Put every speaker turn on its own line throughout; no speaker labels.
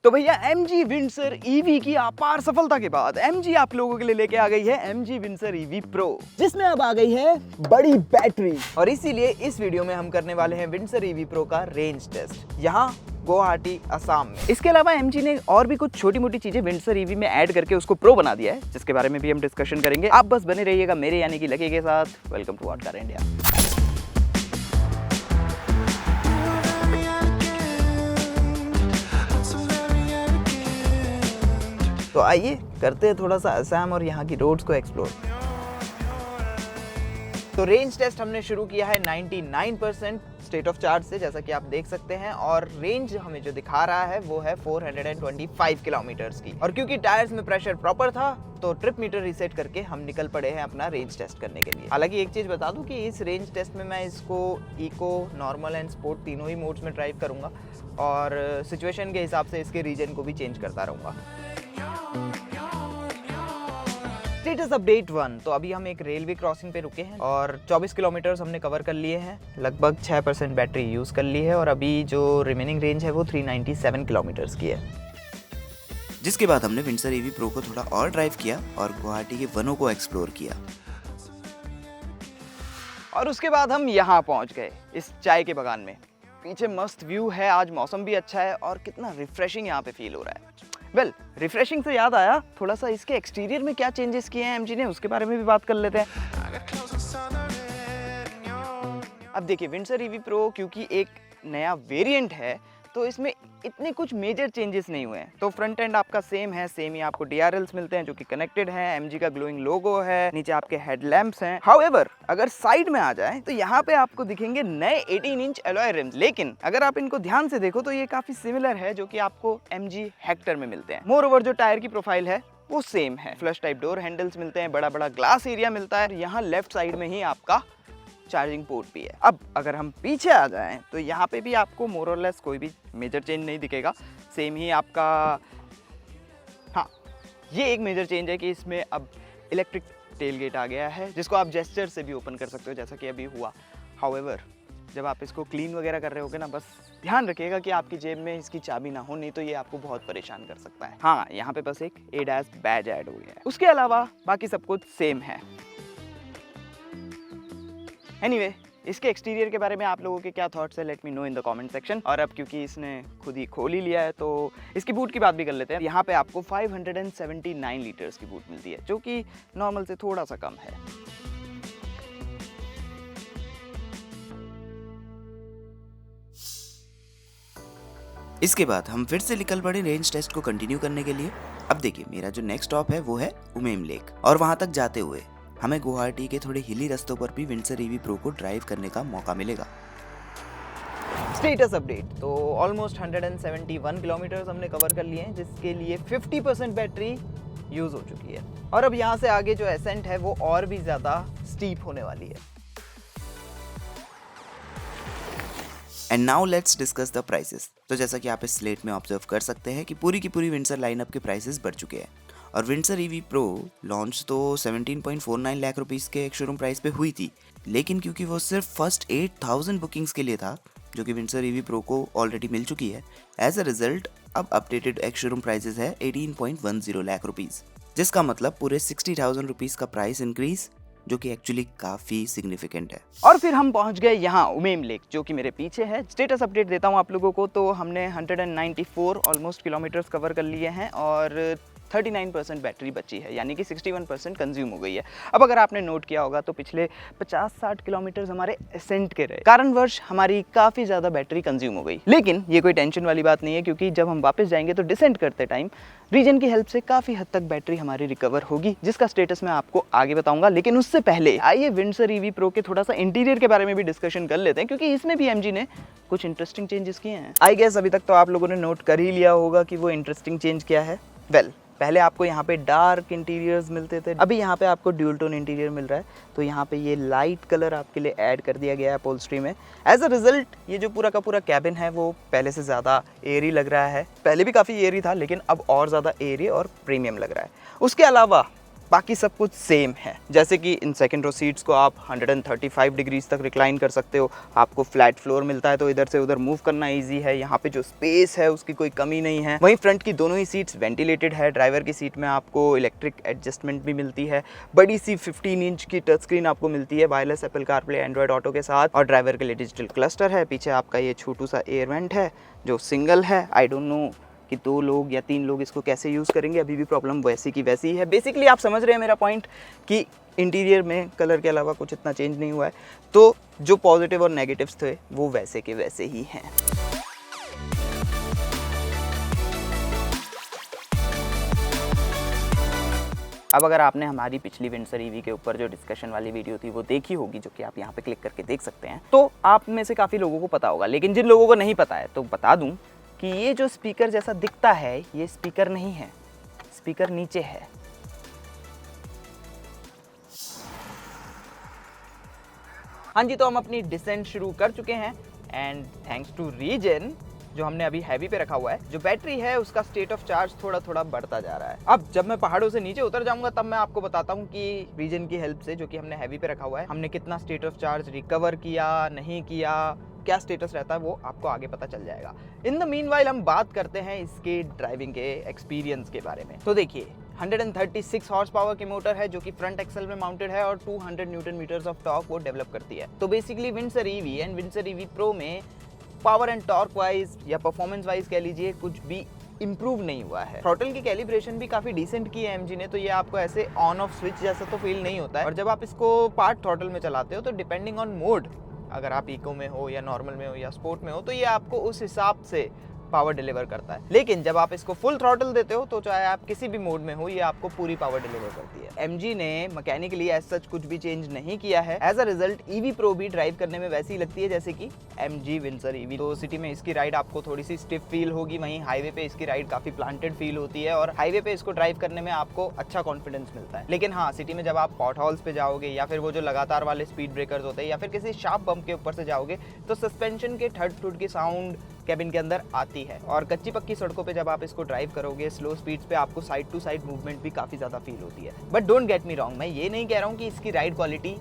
तो भैया MG Windsor EV की अपार सफलता के बाद MG आप लोगों के लिए लेके आ गई है MG विंडसर EV Pro, जिसमें अब आ गई है बड़ी बैटरी। और इसीलिए इस वीडियो में हम करने वाले हैं विंडसर EV Pro का रेंज टेस्ट यहाँ गुवाहाटी असम में। इसके अलावा MG ने और भी कुछ छोटी मोटी चीजें विंडसर EV में ऐड करके उसको प्रो बना दिया है, जिसके बारे में भी हम डिस्कशन करेंगे। आप बस बने रहिएगा मेरे यानी कि लकी के साथ। Welcome to hot car India. तो आइए करते हैं थोड़ा सा असम और यहाँ की रोड्स को एक्सप्लोर। तो रेंज टेस्ट हमने शुरू किया है 99% स्टेट ऑफ चार्ज से, जैसा कि आप देख सकते हैं, और रेंज हमें जो दिखा रहा है वो है 425 किलोमीटर्स की। और क्योंकि टायर्स में प्रेशर प्रॉपर था तो ट्रिप मीटर रीसेट करके हम निकल पड़े हैं अपना रेंज टेस्ट करने के लिए। हालांकि एक चीज बता दूं कि इस रेंज टेस्ट में मैं इसको इको, नॉर्मल एंड स्पोर्ट तीनों ही मोड्स में ड्राइव करूंगा और सिचुएशन के हिसाब से इसके रीजन को भी चेंज करता रहूंगा। Status update 1। तो अभी हम एक रेलवे क्रॉसिंग पे रुके हैं और 24 किलोमीटर हमने कवर कर लिए हैं, लगभग 6% बैटरी यूज़ कर ली है और अभी जो रिमेनिंग रेंज है वो 397 किलोमीटर्स की है।
जिसके बाद हमने विंडसर EV Pro को थोड़ा और ड्राइव किया और गुवाहाटी के वनों को एक्सप्लोर किया।
और उसके बाद हम यहाँ पहुँच गए इस चाय के बगान में। पीछे मस्त व्यू है, आज मौसम भी अच्छा है और कितना रिफ्रेशिंग यहाँ पे फील हो रहा है। रिफ्रेशिंग से याद आया, थोड़ा सा इसके एक्सटीरियर में क्या चेंजेस किए हैं MG ने, उसके बारे में भी बात कर लेते हैं। अब देखिए विंडसर EV Pro क्योंकि एक नया वेरिएंट है तो इसमें इतने कुछ मेजर चेंजेस नहीं हुए हैं। तो फ्रंट एंड आपका सेम है, सेम ही आपको DRLs मिलते हैं जो कि कनेक्टेड हैं, MG का ग्लोइंग लोगो है, नीचे आपके हेडलैम्प्स हैं। हाउएवर अगर साइड में आ जाए तो यहाँ पे आपको दिखेंगे नए 18 इंच एलॉय रिम्स, लेकिन अगर आप इनको ध्यान से देखो तो ये काफी सिमिलर है जो कि आपको MG हेक्टर में मिलते हैं। मोर ओवर जो टायर की प्रोफाइल है वो सेम है, फ्लश टाइप डोर हैंडल्स मिलते हैं, बड़ा बड़ा ग्लास एरिया मिलता है, यहाँ लेफ्ट साइड में ही आपका चार्जिंग पोर्ट भी है। अब अगर हम पीछे आ जाएं तो यहाँ पे भी आपको मोर और लेस कोई भी मेजर चेंज नहीं दिखेगा, सेम ही आपका। हाँ, ये एक मेजर चेंज है कि इसमें अब इलेक्ट्रिक टेलगेट आ गया है जिसको आप जेस्चर से भी ओपन कर सकते हो, जैसा कि अभी हुआ। हाउएवर जब आप इसको क्लीन वगैरह कर रहे होगे ना, बस ध्यान रखिएगा कि आपकी जेब में इसकी चाबी ना हो, नहीं तो ये आपको बहुत परेशान कर सकता है। हाँ, यहाँ पे बस एक ADAS बैज ऐड हो गया है, उसके अलावा बाकी सब कुछ सेम है। एनीवे, इसके एक्सटीरियर के बारे में आप लोगों के क्या थॉट्स है, let me know in the comment section. और अब क्योंकि इसने खुद ही खोल ही लिया है तो इसकी बूट की बात भी कर लेते हैं। यहाँ पे आपको 579 लीटर्स की बूट मिलती है जो कि नॉर्मल से थोड़ा सा कम है।
इसके बाद हम फिर से निकल पड़े रेंज टेस्ट को कंटिन्यू करने के लिए। अब देखिए मेरा जो नेक्स्ट स्टॉप है वो है उमेम लेक, और वहां तक जाते हुए हमें गुवाहाटी के थोड़े हिली रास्तों पर भी विंडसर EV Pro को ड्राइव करने का मौका मिलेगा।
Status update. तो ऑलमोस्ट 171 किलोमीटर हमने कवर कर लिए हैं, जिसके लिए 50% बैटरी यूज हो चुकी है। और अब यहाँ से आगे जो एसेंट है वो और भी ज्यादा स्टीप होने वाली है।
And now let's discuss the prices. तो जैसा कि आप इस स्लेट में ऑब्जर्व कर सकते हैं कि पूरी की पूरी विंडसर लाइनअप के प्राइसेस बढ़ चुके हैं। और विंडसर EV Pro लॉन्च तो 17.49 लाख रुपीस के एक शोरूम प्राइस पे हुई थी, लेकिन क्योंकि वो सिर्फ फर्स्ट 8000 बुकिंग्स के लिए था जो कि विंडसर EV Pro को ऑलरेडी मिल चुकी है, एज अ रिजल्ट अब अपडेटेड एक शोरूम प्राइसेस है 18.10 लाख रुपीस, जिसका मतलब पूरे 60,000 रुपीस का प्राइस इंक्रीज, जो कि एक्चुअली काफी सिग्निफिकेंट है।
और फिर हम पहुंच गए यहाँ उमेम लेक जो कि मेरे पीछे है। स्टेटस अपडेट देता हूँ आप लोगों को। तो हमने 194 ऑलमोस्ट किलोमीटर्स कवर कर लिए हैं और 39% बैटरी बची है, यानी कि 61% कंज्यूम हो गई है। अब अगर आपने नोट किया होगा तो पिछले 50-60 किलोमीटर हमारे एसेंट के रहे, कारणवश हमारी काफ़ी ज़्यादा बैटरी कंज्यूम हो गई। लेकिन ये कोई टेंशन वाली बात नहीं है, क्योंकि जब हम वापस जाएंगे तो डिसेंट करते टाइम रीजन की हेल्प से काफ़ी हद तक बैटरी हमारी रिकवर होगी, जिसका स्टेटस मैं आपको आगे बताऊंगा। लेकिन उससे पहले आइए विंडसर EV Pro के थोड़ा सा इंटीरियर के बारे में भी डिस्कशन कर लेते हैं, क्योंकि इसमें भी MG ने कुछ इंटरेस्टिंग चेंजेस किए हैं। आई गेस अभी तक तो आप लोगों ने नोट कर ही लिया होगा कि वो इंटरेस्टिंग चेंज क्या है। पहले आपको यहाँ पे डार्क इंटीरियर्स मिलते थे, अभी यहाँ पे आपको ड्यूल टोन इंटीरियर मिल रहा है। तो यहाँ पे ये लाइट कलर आपके लिए ऐड कर दिया गया है अपहोल्स्ट्री में। एज अ रिजल्ट ये जो पूरा का पूरा कैबिन है वो पहले से ज़्यादा एयरी लग रहा है। पहले भी काफ़ी एयरी था, लेकिन अब और ज़्यादा एयरी और प्रीमियम लग रहा है। उसके अलावा बाकी सब कुछ सेम है। जैसे कि इन सेकंड रो सीट्स को आप 135 डिग्रीज तक रिक्लाइन कर सकते हो, आपको फ्लैट फ्लोर मिलता है तो इधर से उधर मूव करना ईजी है। यहाँ पे जो स्पेस है उसकी कोई कमी नहीं है। वहीं फ्रंट की दोनों ही सीट्स वेंटिलेटेड है। ड्राइवर की सीट में आपको इलेक्ट्रिक एडजस्टमेंट भी मिलती है। बड़ी सी 15 इंच की टच स्क्रीन आपको मिलती है wireless Apple CarPlay Android auto के साथ, और ड्राइवर के लिए डिजिटल क्लस्टर है। पीछे आपका ये छोटू सा एयर वेंट है जो सिंगल है। आई डोंट नो कि 2 लोग या 3 लोग इसको कैसे यूज़ करेंगे, अभी भी प्रॉब्लम वैसी की वैसी ही है। बेसिकली आप समझ रहे हैं मेरा पॉइंट कि इंटीरियर में कलर के अलावा कुछ इतना चेंज नहीं हुआ है। तो जो पॉजिटिव और नेगेटिव्स थे वो वैसे के वैसे ही हैं। अब अगर आपने हमारी पिछली विंडसर ईवी के ऊपर जो डिस्कशन वाली वीडियो थी वो देखी होगी, जो कि आप यहाँ पे क्लिक करके देख सकते हैं, तो आप में से काफ़ी लोगों को पता होगा। लेकिन जिन लोगों को नहीं पता है तो बता दूं कि ये जो स्पीकर जैसा दिखता है ये स्पीकर नहीं है, स्पीकर नीचे है। हाँ जी, तो हम अपनी डिसेंट शुरू कर चुके हैं एंड थैंक्स टू रीजन जो हमने अभी हैवी पे रखा हुआ है, जो बैटरी है उसका स्टेट ऑफ चार्ज थोड़ा थोड़ा बढ़ता जा रहा है। अब जब मैं पहाड़ों से नीचे उतर जाऊंगा तब मैं आपको बताता हूँ कि रीजन की हेल्प से, जो कि हमने हैवी पे रखा हुआ है, हमने कितना स्टेट ऑफ चार्ज रिकवर किया, नहीं किया, क्या स्टेटस रहता है, वो आपको आगे पता चल जाएगा। इन द मीनवाइल हम बात करते हैं इसके ड्राइविंग के एक्सपीरियंस के बारे में। तो देखिए 136 हॉर्स पावर की मोटर है जो कि फ्रंट एक्सल में माउंटेड है और 200 न्यूटन मीटर्स ऑफ टॉर्क वो डेवलप करती है। तो basically Windsor EV and Windsor EV pro में पावर एंड टॉर्क वाइज या परफॉर्मेंस वाइज कह लीजिए कुछ भी इम्प्रूव नहीं हुआ है। थ्रॉटल की कैलिब्रेशन भी काफी डिसेंट की है एमजी ने, तो ये आपको ऐसे ऑन ऑफ स्विच जैसा तो फील नहीं होता है। और जब आप इसको पार्ट थ्रॉटल में चलाते हो तो डिपेंडिंग ऑन मोड, अगर आप इको में हो या नॉर्मल में हो या स्पोर्ट में हो, तो ये आपको उस हिसाब से पावर डिलीवर करता है। लेकिन जब आप इसको फुल थ्रॉटल देते हो तो चाहे आप किसी भी मोड में हो, ये आपको पूरी पावर डिलीवर करती है। एमजी ने मैकेनिकली एज सच कुछ भी चेंज नहीं किया है। As a result EV pro भी ड्राइव करने में वैसी लगती है जैसे कि एमजी विंडसर ईवी। तो सिटी में इसकी राइड आपको थोड़ी सी स्टिफ फील होगी, वहीं हाईवे पे इसकी राइड काफी प्लांटेड फील होती है और हाईवे पे इसको ड्राइव करने में आपको अच्छा कॉन्फिडेंस मिलता है। लेकिन हाँ, सिटी में जब आप पॉट हॉल्स पे जाओगे या फिर वो जो लगातार वाले स्पीड ब्रेकर्स होते हैं या फिर किसी शार्प बम्प के ऊपर से जाओगे तो सस्पेंशन के थर्ड थुड की साउंड कैबिन के अंदर आती है। और कच्ची पक्की सड़कों पे जब आप इसको ड्राइव करोगे स्लो स्पीड्स पे, आपको साइड टू साइड मूवमेंट भी काफ़ी ज़्यादा फील होती है। But don't get me wrong, मैं ये नहीं कह रहा हूँ कि इसकी राइड क्वालिटी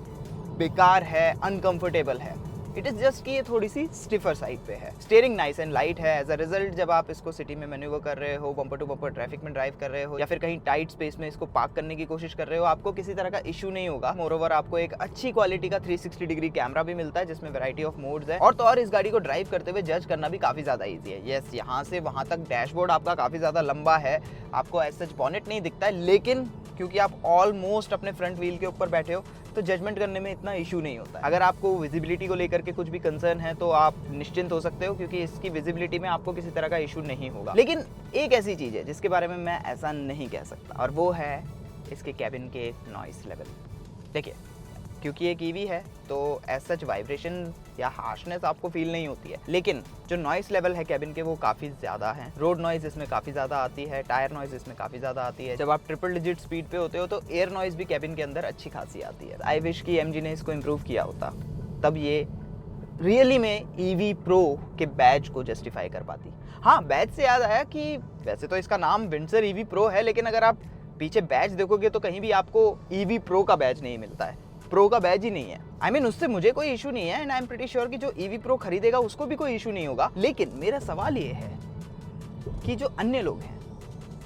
बेकार है, अनकंफर्टेबल है। इट इज़ जस्ट कि ये थोड़ी सी स्टिफर साइड पे है। स्टीयरिंग नाइस एंड लाइट है। एज अ रिजल्ट जब आप इसको सिटी में मैन्यूवर कर रहे हो, बम्पर टू बम्पर ट्रैफिक में ड्राइव कर रहे हो या फिर कहीं टाइट स्पेस में इसको पार्क करने की कोशिश कर रहे हो, आपको किसी तरह का इशू नहीं होगा। मोरओवर आपको एक अच्छी क्वालिटी का 360 डिग्री कैमरा भी मिलता है जिसमें वैरायटी ऑफ मोड्स है। और तो और इस गाड़ी को ड्राइव करते हुए जज करना भी काफ़ी ज़्यादा ईजी है। येस, यहाँ से वहाँ तक डैशबोर्ड आपका काफ़ी ज़्यादा लंबा है, आपको एज सच बॉनेट नहीं दिखता है, लेकिन क्योंकि आप ऑलमोस्ट अपने फ्रंट व्हील के ऊपर बैठे हो तो जजमेंट करने में इतना इशू नहीं होता है। अगर आपको विजिबिलिटी को लेकर के कुछ भी कंसर्न है तो आप निश्चिंत हो सकते हो क्योंकि इसकी विजिबिलिटी में आपको किसी तरह का इशू नहीं होगा। लेकिन एक ऐसी चीज़ है जिसके बारे में मैं ऐसा नहीं कह सकता और वो है इसके कैबिन के नॉइस लेवल। देखिए, क्योंकि एक ईवी है तो एज सच वाइब्रेशन या हार्शनेस आपको फील नहीं होती है, लेकिन जो नॉइस लेवल है कैबिन के वो काफ़ी ज़्यादा है। रोड नॉइज़ इसमें काफ़ी ज़्यादा आती है, टायर नॉइज़ इसमें काफ़ी ज़्यादा आती है। जब आप ट्रिपल डिजिट स्पीड पे होते हो तो एयर नॉइज़ भी कैबिन के अंदर अच्छी खासी आती है। आई विश कि एमजी ने इसको इम्प्रूव किया होता, तब ये रियली में ईवी प्रो के बैज को जस्टिफाई कर पाती। हाँ, बैज से याद आया कि वैसे तो इसका नाम विंडसर ईवी प्रो है, लेकिन अगर आप पीछे बैज देखोगे तो कहीं भी आपको ईवी प्रो का बैज नहीं मिलता है, प्रो का बैज ही नहीं है। I mean, उससे मुझे कोई इशू नहीं है and I am pretty sure कि जो ईवी प्रो खरीदेगा उसको भी कोई इशू नहीं होगा। लेकिन मेरा सवाल ये है कि जो अन्य लोग हैं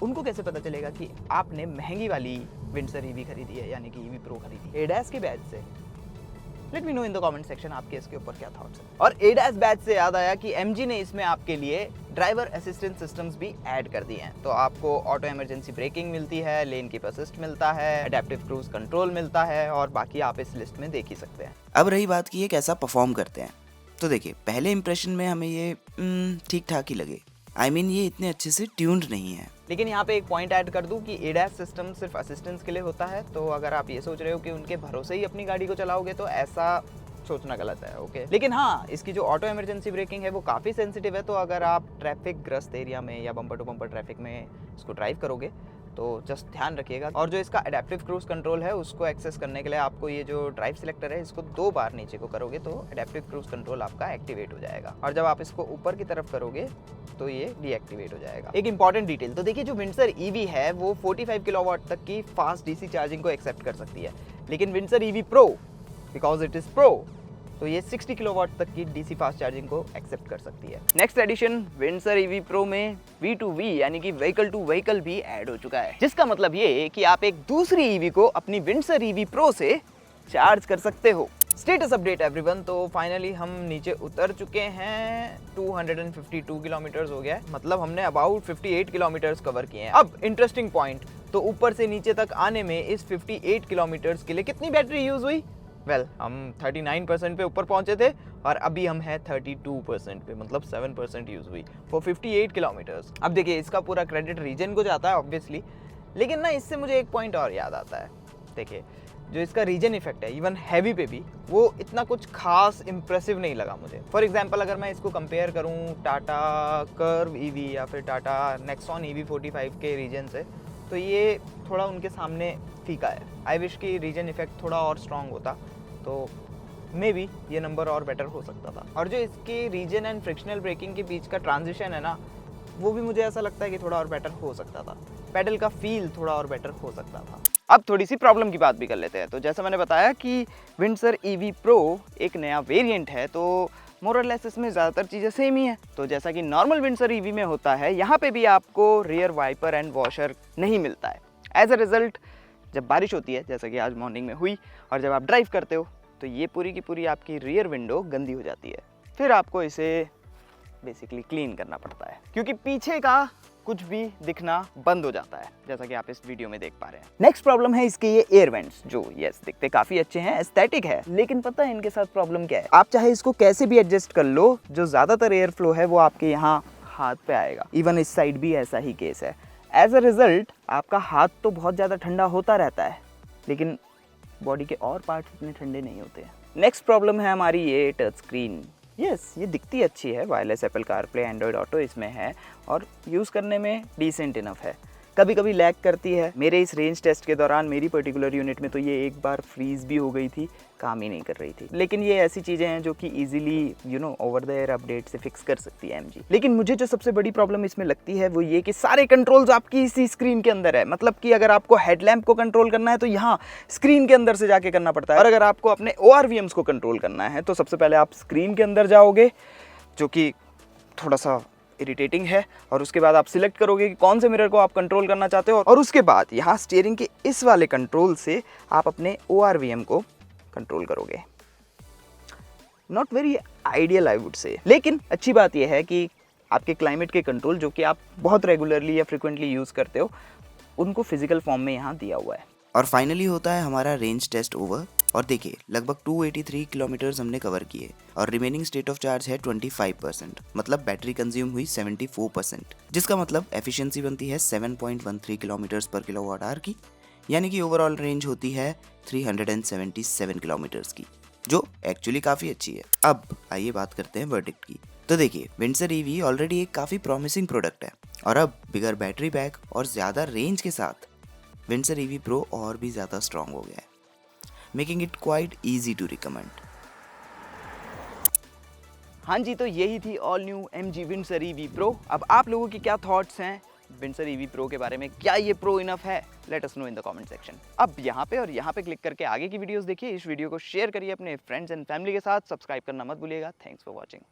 उनको कैसे पता चलेगा कि आपने महंगी वाली विंडसर ईवी खरीदी है, यानी कि ईवी प्रो खरीदी एडास के बैज से। Let me know in the comment section आपके इसके ऊपर क्या थॉट्स हैं। और एडास बैज से याद आया कि एमजी ने इसमें आपके लिए ड्राइवर असिस्टेंट सिस्टम्स भी ऐड कर दिए हैं। तो आपको ऑटो इमरजेंसी ब्रेकिंग मिलती है, लेन कीप असिस्ट मिलता है, एडेप्टिव क्रूज कंट्रोल मिलता है और बाकी आप इस लिस्ट में देख ही सकते हैं।
अब रही बात कि ये कैसा परफॉर्म करते हैं, तो देखिए पहले इंप्रेशन में हमें ये ठीक ठाक ही लगे। I mean, ये इतने अच्छे से ट्यून्ड नहीं है।
लेकिन यहाँ पे एक पॉइंट ऐड कर दूं कि एडास सिस्टम सिर्फ असिस्टेंस के लिए होता है, तो अगर आप ये सोच रहे हो कि उनके भरोसे ही अपनी गाड़ी को चलाओगे तो ऐसा सोचना गलत है, ओके। लेकिन हाँ, इसकी जो ऑटो इमरजेंसी ब्रेकिंग है वो काफ़ी सेंसिटिव है, तो अगर आप ट्रैफिक ग्रस्त एरिया में या बम्पर टू बम्पर ट्रैफिक में इसको ड्राइव करोगे तो जस्ट ध्यान रखिएगा। और जो इसका एडेप्टिव क्रूज कंट्रोल है उसको एक्सेस करने के लिए आपको ये जो ड्राइव सिलेक्टर है इसको 2 बार नीचे को करोगे तो एडेप्टिव क्रूज कंट्रोल आपका एक्टिवेट हो जाएगा, और जब आप इसको ऊपर की तरफ करोगे तो ये डीएक्टिवेट हो जाएगा। एक इंपॉर्टेंट डिटेल, तो देखिए जो विंडसर ईवी है वो 45 किलोवाट तक की फास्ट डीसी चार्जिंग को एक्सेप्ट कर सकती है, लेकिन Windsor EV pro because it is pro तो ये 60 किलोवाट तक की डीसी फास्ट चार्जिंग को एक्सेप्ट कर सकती है। Next edition Windsor EV pro में V2V यानी कि व्हीकल टू व्हीकल भी ऐड हो चुका है, जिसका मतलब ये कि आप एक दूसरी ईवी को अपनी विंडसर ईवी प्रो से चार्ज कर सकते हो। स्टेटस अपडेट एवरीवन, तो फाइनली हम नीचे उतर चुके हैं। 252 किलोमीटर्स हो गया है, मतलब हमने अबाउट 58 किलोमीटर्स कवर किए हैं। अब इंटरेस्टिंग पॉइंट, तो ऊपर से नीचे तक आने में इस 58 किलोमीटर्स के लिए कितनी बैटरी यूज हुई? हम 39% पे ऊपर पहुंचे थे और अभी हम हैं 32% पे, मतलब 7% यूज हुई फॉर 58 किलोमीटर्स। अब देखिए इसका पूरा क्रेडिट रीजन को जाता है ऑब्वियसली, लेकिन ना इससे मुझे एक पॉइंट और याद आता है। देखिए जो इसका रीजन इफेक्ट है इवन हैवी पे भी, वो इतना कुछ खास इंप्रेसिव नहीं लगा मुझे। फॉर एग्जांपल अगर मैं इसको कंपेयर करूं टाटा कर्व ईवी या फिर टाटा नेक्सॉन ईवी 45 के रीजन से, तो ये थोड़ा उनके सामने फीका है। आई विश की रीजन इफेक्ट थोड़ा और स्ट्रॉन्ग होता तो मे बी ये नंबर और बेटर हो सकता था। और जो इसके रीजन एंड फ्रिक्शनल ब्रेकिंग के बीच का ट्रांजिशन है ना, वो भी मुझे ऐसा लगता है कि थोड़ा और बेटर हो सकता था। पेडल का फील थोड़ा और बेटर हो सकता था। अब थोड़ी सी प्रॉब्लम की बात भी कर लेते हैं। तो जैसा मैंने बताया कि विंडसर ईवी प्रो एक नया वेरिएंट है, तो मोर और लेस इसमें ज़्यादातर चीज़ें सेम ही हैं। तो जैसा कि नॉर्मल विंडसर ईवी में होता है, यहाँ पे भी आपको रियर वाइपर एंड वॉशर नहीं मिलता है। एज अ रिजल्ट जब बारिश होती है, जैसा कि आज मॉर्निंग में हुई, और जब आप ड्राइव करते हो तो ये पूरी की पूरी आपकी रियर विंडो गंदी हो जाती है। फिर आपको इसे बेसिकली क्लीन करना पड़ता है, क्योंकि पीछे का कुछ भी दिखना बंद हो जाता है, जैसा कि आप इस वीडियो में देख पा रहे हैं। नेक्स्ट प्रॉब्लम है इसके ये एयर वेंट्स, जो यस दिखते काफी अच्छे हैं, एस्थेटिक है, लेकिन पता है इनके साथ प्रॉब्लम क्या है? आप चाहे इसको कैसे भी एडजस्ट कर लो, जो ज्यादातर एयर फ्लो है वो आपके यहाँ हाथ पे आएगा। इवन इस साइड भी ऐसा ही केस है। एज अ रिजल्ट आपका हाथ तो बहुत ज़्यादा ठंडा होता रहता है, लेकिन बॉडी के और पार्ट्स इतने ठंडे नहीं होते हैं। नेक्स्ट प्रॉब्लम है हमारी ये टच स्क्रीन। यस ये दिखती अच्छी है, wireless Apple CarPlay Android auto इसमें है और यूज़ करने में डिसेंट इनफ है। कभी कभी लैग करती है। मेरे इस रेंज टेस्ट के दौरान मेरी पर्टिकुलर यूनिट में तो ये एक बार फ्रीज भी हो गई थी, काम ही नहीं कर रही थी। लेकिन ये ऐसी चीज़ें हैं जो कि easily over the air update से फिक्स कर सकती है एमजी। लेकिन मुझे जो सबसे बड़ी प्रॉब्लम इसमें लगती है वो ये कि सारे कंट्रोल्स आपकी इसी स्क्रीन के अंदर है। मतलब कि अगर आपको हेडलैम्प को कंट्रोल करना है तो यहाँ स्क्रीन के अंदर से जाके करना पड़ता है, और अगर आपको अपने ORVMs को कंट्रोल करना है तो सबसे पहले आप स्क्रीन के अंदर जाओगे, जो कि थोड़ा सा इरिटेटिंग है, और उसके बाद आप सिलेक्ट करोगे कि कौन से मिरर को आप कंट्रोल करना चाहते हो, और उसके बाद यहाँ स्टीयरिंग के इस वाले कंट्रोल से आप अपने ORVM को कंट्रोल करोगे। Not very ideal I would say, लेकिन अच्छी बात यह है कि आपके क्लाइमेट के कंट्रोल जो कि आप बहुत रेगुलरली या फ्रिक्वेंटली यूज़ करते हो, उनको फिजिकल फॉर्म में यहाँ दिया हुआ है।
और फाइनली होता है हमारा रेंज टेस्ट ओवर। और देखिए लगभग 283 किलोमीटर्स हमने कवर किए और रिमेनिंग स्टेट ऑफ चार्ज है 25%, मतलब बैटरी कंज्यूम हुई 74%, जिसका मतलब एफिशिएंसी बनती है 7.13 किलोमीटर्स पर किलोवाट आवर की, यानी कि ओवरऑल रेंज होती है 377 किलोमीटर्स की, जो एक्चुअली काफ़ी अच्छी है। अब आइए बात करते हैं वर्डिक्ट की। तो देखिए विंडसर ईवी ऑलरेडी एक काफ़ी प्रॉमिसिंग प्रोडक्ट है, और अब बिगर बैटरी बैक और ज़्यादा रेंज के साथ विंडसर ईवी प्रो और भी ज़्यादा स्ट्रॉन्ग हो गया है, making it quite easy to recommend.
हाँ जी, तो यही थी all new MG Windsor EV pro. अब आप लोगों की क्या थॉट्स हैं विंडसर ईवी प्रो के बारे में? क्या ये प्रो इनफ है? Let us know in the comment section. अब यहाँ पे और यहाँ पे क्लिक करके आगे की वीडियोस देखिए। इस वीडियो को शेयर करिए अपने फ्रेंड्स एंड फैमिली के साथ। सब्सक्राइब करना मत भूलिएगा। Thanks for watching.